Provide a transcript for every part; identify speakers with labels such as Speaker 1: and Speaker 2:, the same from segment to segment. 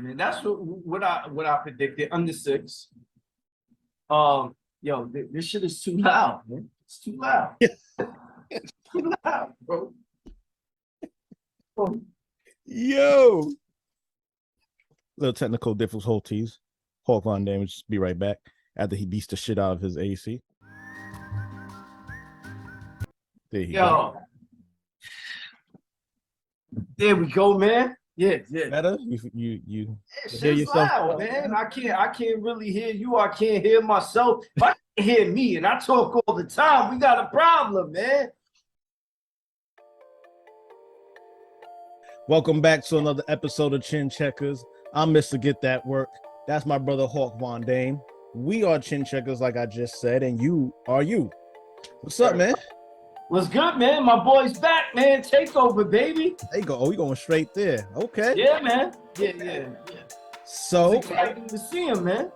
Speaker 1: man. That's what I predicted. Under 6. This shit is too loud, man. It's too loud. It's too loud, bro.
Speaker 2: Yo. Little technical difficulties. Hawk Von Dam will just be right back after he beats the shit out of his AC. There you go.
Speaker 1: There we go, man. Yeah.
Speaker 2: Better? You
Speaker 1: hear yourself? Loud, man. I can't really hear you. I can't hear myself. If I can hear me and I talk all the time, we got a problem, man.
Speaker 2: Welcome back to another episode of Chin Checkers. I'm Mr. Get That Work. That's my brother Hawk Von Dam. We are Chin Checkers, like I just said, and you are you. What's up, man?
Speaker 1: What's good, man? My boy's back, man. Takeover, baby.
Speaker 2: There you go. Oh, we going straight there. Okay.
Speaker 1: Yeah, man. Yeah.
Speaker 2: So
Speaker 1: it's exciting to see him, man.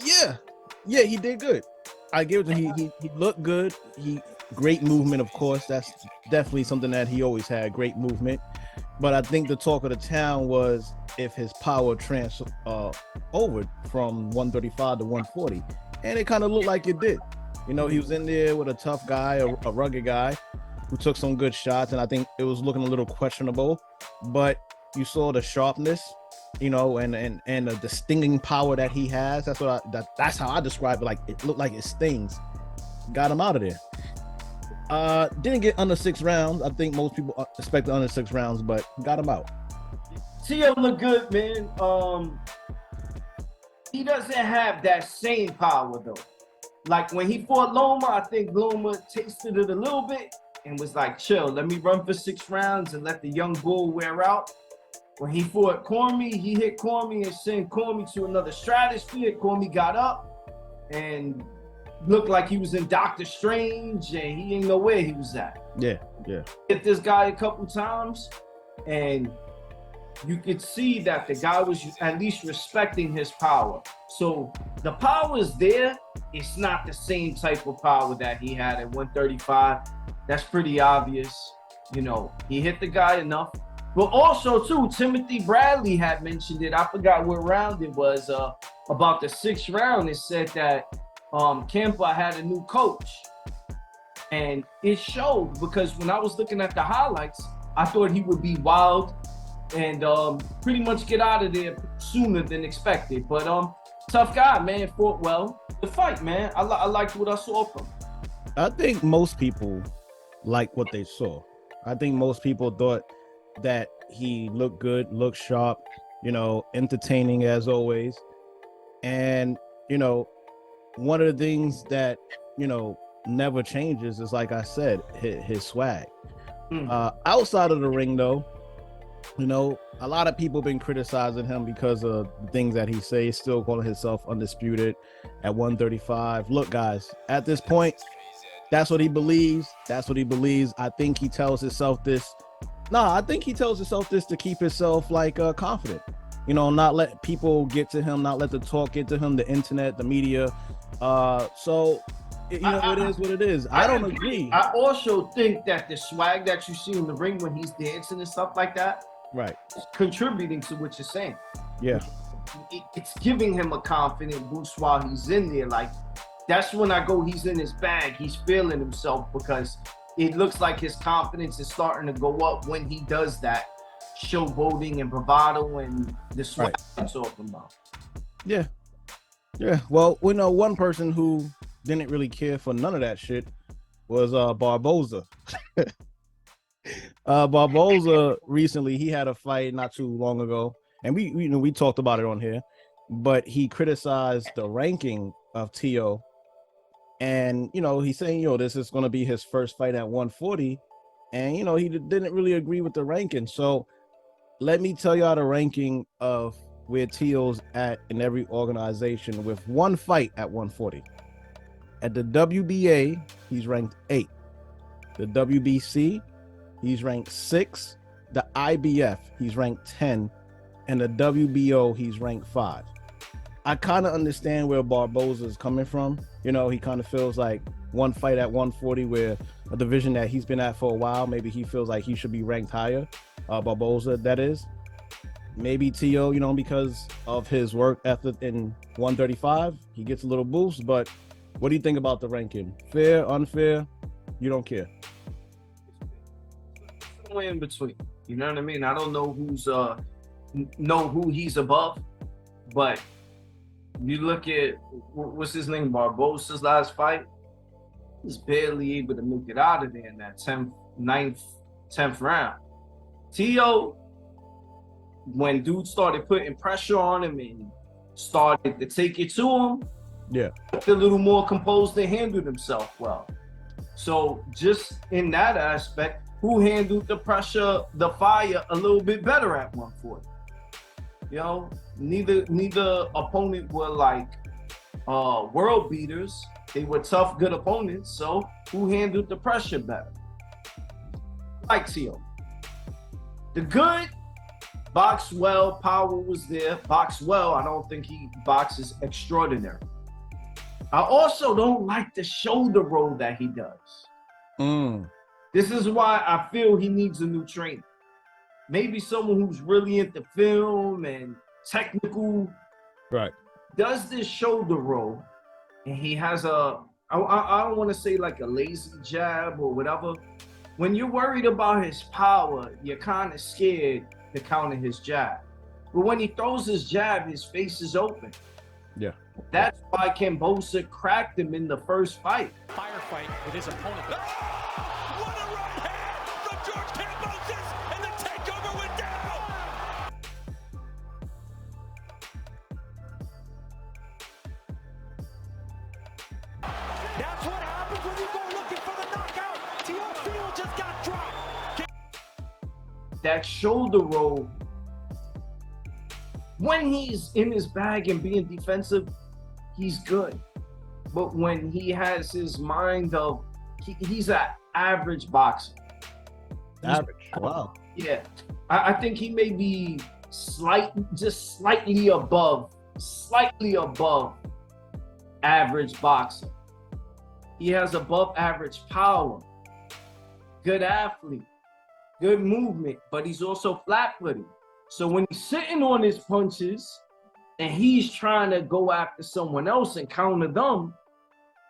Speaker 2: Yeah, he did good. I give it to him. He looked good. Great movement, of course. That's definitely something that he always had. Great movement. But I think the talk of the town was if his power transferred over from 135 to 140, and it kind of looked like it did. You know, he was in there with a tough guy, a rugged guy who took some good shots, and I think it was looking a little questionable, but you saw the sharpness, you know, and the stinging power that he has. That's how I describe it. Like, it looked like it stings. Got him out of there. Didn't get under 6 rounds. I think most people expected under 6 rounds, but got him out.
Speaker 1: Tio look good, man. He doesn't have that same power though. Like when he fought Loma, I think Loma tasted it a little bit and was like, chill, let me run for 6 rounds and let the young bull wear out. When he fought Cormier, he hit Cormier and sent Cormier to another stratosphere. Cormier got up and looked like he was in Doctor Strange and he didn't know where he was at.
Speaker 2: Yeah.
Speaker 1: Hit this guy a couple times and you could see that the guy was at least respecting his power. So the power is there. It's not the same type of power that he had at 135. That's pretty obvious. You know, he hit the guy enough. But also, too, Timothy Bradley had mentioned it. I forgot what round it was. About the 6th round, it said that Campa had a new coach. And it showed because when I was looking at the highlights, I thought he would be wild and pretty much get out of there sooner than expected. But tough guy, man, fought well. The fight, man, I liked what I saw from him.
Speaker 2: I think most people like what they saw. I think most people thought that he looked good, looked sharp, you know, entertaining as always. And, you know, one of the things that, you know, never changes is, like I said, his swag. Outside of the ring, though, you know, a lot of people have been criticizing him because of the things that he says, still calling himself undisputed at 135. Look, guys, at this point, that's what he believes. I think he tells himself this. I think he tells himself this to keep himself like confident. You know, not let people get to him, not let the talk get to him, the internet, the media. It is what it is. I don't agree.
Speaker 1: I also think that the swag that you see in the ring when he's dancing and stuff like that,
Speaker 2: right,
Speaker 1: is contributing to what you're saying.
Speaker 2: Yeah.
Speaker 1: It's giving him a confident boost while he's in there. Like, that's when I go, he's in his bag. He's feeling himself because it looks like his confidence is starting to go up when he does that showboating and bravado and the swag I'm talking about.
Speaker 2: Yeah. Well, we know one person who didn't really care for none of that shit was Barboza. Barboza recently, he had a fight not too long ago, and we talked about it on here, but he criticized the ranking of Tio, and he's saying this is going to be his first fight at 140, and he didn't really agree with the ranking. So let me tell y'all the ranking of where Tio's at in every organization with one fight at 140. At the WBA, he's ranked 8. The WBC, he's ranked 6. The IBF, he's ranked 10. And the WBO, he's ranked 5. I kind of understand where Barboza is coming from. He kind of feels like one fight at 140, where a division that he's been at for a while, maybe he feels like he should be ranked higher. Barboza, that is. maybe Tio, you know, because of his work ethic in 135, he gets a little boost. But what do you think about the ranking? Fair, unfair? You don't care?
Speaker 1: Somewhere in between. You know what I mean? I don't know who he's above, but you look at what's his name, Kambosos' last fight. He's barely able to make it out of there in that 10th round. Tio, when dude started putting pressure on him and started to take it to him,
Speaker 2: yeah,
Speaker 1: a little more composed and handled himself well. So just in that aspect, who handled the pressure, the fire a little bit better at 140? You know, neither opponent were like world beaters. They were tough, good opponents. So who handled the pressure better? Like Tio. The good, boxed well, power was there. Boxed well, I don't think he boxes extraordinary. I also don't like the shoulder roll that he does. This is why I feel he needs a new trainer. Maybe someone who's really into film and technical.
Speaker 2: Right.
Speaker 1: Does this shoulder roll, and he has I don't want to say like a lazy jab or whatever. When you're worried about his power, you're kind of scared to counter his jab. But when he throws his jab, his face is open.
Speaker 2: Yeah.
Speaker 1: That's why Kambosos cracked him in the first fight.
Speaker 3: Firefight with his opponent. Oh, what a right hand from George Kambosos, and the takeover went down. That's what happens when you go looking for the knockout. Teofimo just got dropped.
Speaker 1: That shoulder roll, when he's in his bag and being defensive, he's good. But when he has his mind of, he's an average boxer.
Speaker 2: Average. Wow.
Speaker 1: Yeah. I think he may be just slightly above average boxer. He has above average power, good athlete, good movement, but he's also flat-footed. So when he's sitting on his punches and he's trying to go after someone else and counter them,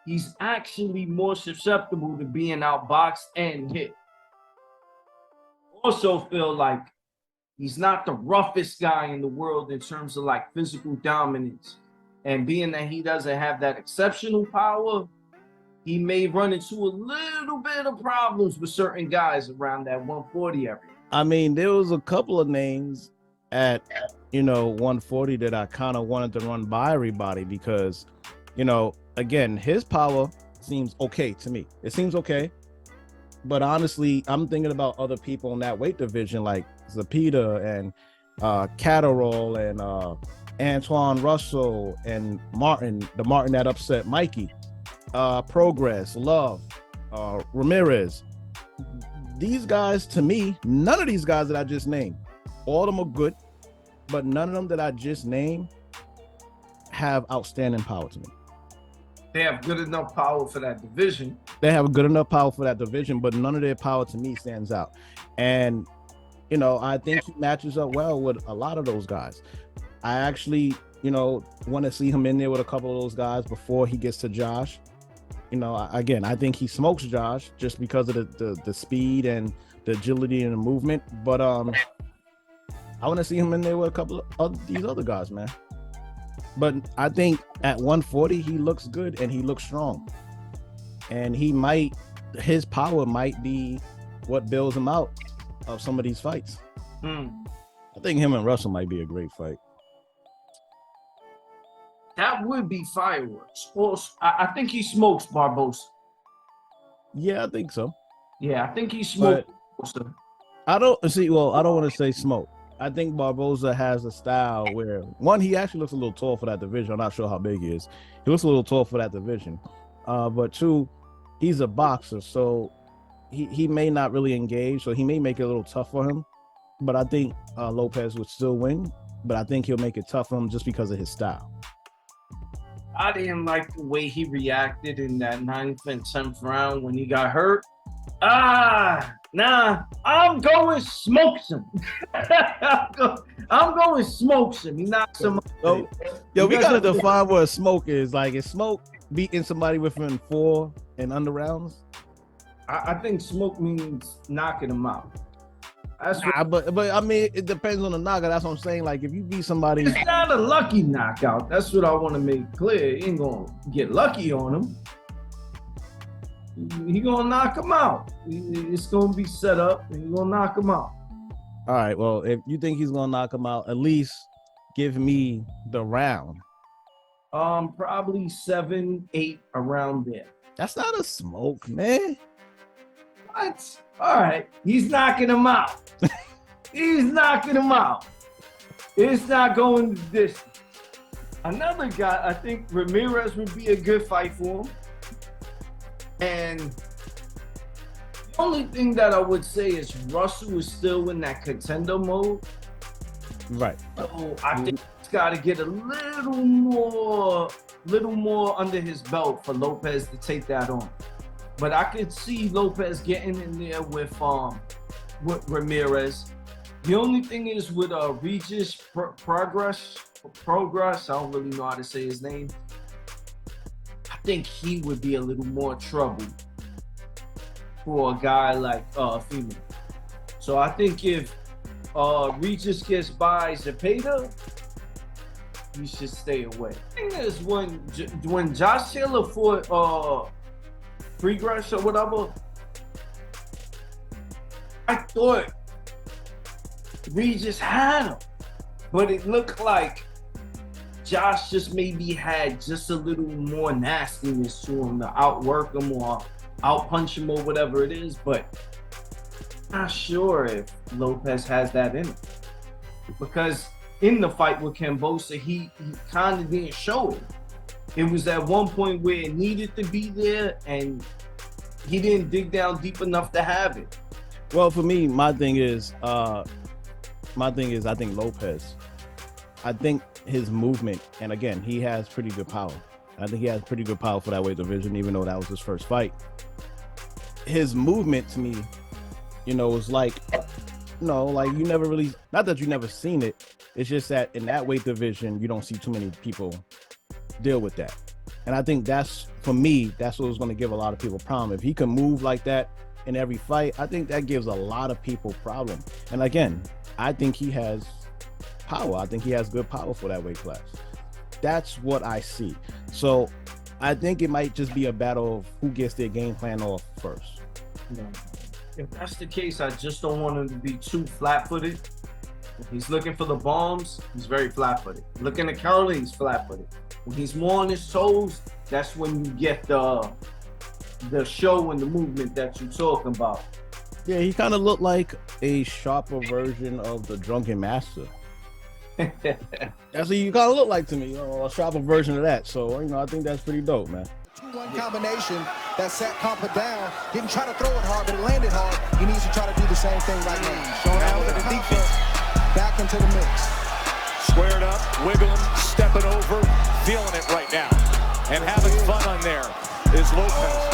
Speaker 1: he's actually more susceptible to being outboxed and hit. Also feel like he's not the roughest guy in the world in terms of like physical dominance. And being that he doesn't have that exceptional power, he may run into a little bit of problems with certain guys around that 140 area.
Speaker 2: I mean, there was a couple of names at, 140 that I kind of wanted to run by everybody because, again, his power seems okay to me. It seems okay. But honestly, I'm thinking about other people in that weight division like Zepeda and Catterall and Antoine Russell and Martin, the Martin that upset Mikey, Progress, Love, Ramirez. These guys, to me, none of these guys that I just named, all of them are good, but none of them that I just named have outstanding power to me.
Speaker 1: They have good enough power for that division.
Speaker 2: They have good enough power for that division, but none of their power to me stands out. And, I think he matches up well with a lot of those guys. I actually, want to see him in there with a couple of those guys before he gets to Josh. Again, I think he smokes Josh just because of the speed and the agility and the movement. But I want to see him in there with a couple of these other guys, man. But I think at 140, he looks good and he looks strong. And his power might be what bails him out of some of these fights. I think him and Russell might be a great fight.
Speaker 1: That would be fireworks. I think he smokes Barbosa.
Speaker 2: Yeah, I think so.
Speaker 1: Yeah, I think he smoked Barbosa.
Speaker 2: I don't want to say smoke. I think Barbosa has a style where, one, he actually looks a little tall for that division. I'm not sure how big he is. He looks a little tall for that division. But two, he's a boxer, so he may not really engage, so he may make it a little tough for him. But I think Lopez would still win, but I think he'll make it tough for him just because of his style.
Speaker 1: I didn't like the way he reacted in that 9th and 10th round when he got hurt. Nah, I'm going smokes him. I'm going smokes him. He knocks him out.
Speaker 2: So, yo, we gotta define what a smoke is. Like, is smoke beating somebody within 4 and under rounds?
Speaker 1: I think smoke means knocking him out. That's what,
Speaker 2: but I mean, it depends on the knockout. That's what I'm saying. Like, if you beat somebody,
Speaker 1: it's not a lucky knockout. That's what I want to make clear. He ain't gonna get lucky on him. He gonna knock him out. It's gonna be set up, and he gonna knock him out.
Speaker 2: all right. Well, if you think he's gonna knock him out, at least give me the round.
Speaker 1: Probably 7, 8 around there.
Speaker 2: That's not a smoke, man.
Speaker 1: What? All right, he's knocking him out. He's knocking him out. It's not going the distance. Another guy, I think Ramirez would be a good fight for him. And the only thing that I would say is Russell is still in that contender mode.
Speaker 2: Right.
Speaker 1: So I think he's got to get a little more under his belt for Lopez to take that on. But I could see Lopez getting in there with Ramirez. The only thing is with Regis Progress. I don't really know how to say his name. I think he would be a little more trouble for a guy like Teofimo. So I think if Regis gets by Zepeda, you should stay away. The thing is, when Josh Taylor fought Progress or whatever, I thought Regis had him, but it looked like Josh just maybe had just a little more nastiness to him to outwork him or outpunch him or whatever it is, but I'm not sure if Lopez has that in him. Because in the fight with Kambosos, he kind of didn't show it. It was at one point where it needed to be there and he didn't dig down deep enough to have it.
Speaker 2: Well, for me, my thing is, I think Lopez. I think his movement, and again, he has pretty good power. I think he has pretty good power for that weight division, even though that was his first fight. His movement to me, was like, like you never really, not that you never seen it. It's just that in that weight division, you don't see too many people deal with that. And I think that's, for me, that's what was going to give a lot of people a problem. If he can move like that in every fight, I think that gives a lot of people problem. And again, I think he has power. I think he has good power for that weight class. That's what I see. So I think it might just be a battle of who gets their game plan off first.
Speaker 1: Yeah. If that's the case, I just don't want him to be too flat-footed. If he's looking for the bombs, he's very flat-footed. Looking to counter, he's flat-footed. When he's more on his toes, that's when you get the show and the movement that you're talking about.
Speaker 2: Yeah, he kind of looked like a sharper version of the Drunken Master. That's what you kind of look like to me, a sharper version of that. So, I think that's pretty dope, man.
Speaker 4: 2-1 combination that sat Campa down. Didn't try to throw it hard, but it landed hard. He needs to try to do the same thing right now. Showing out with the defense. Back into the mix.
Speaker 3: Squared up, wiggling, stepping over, feeling it right now. And having fun on there is Lopez.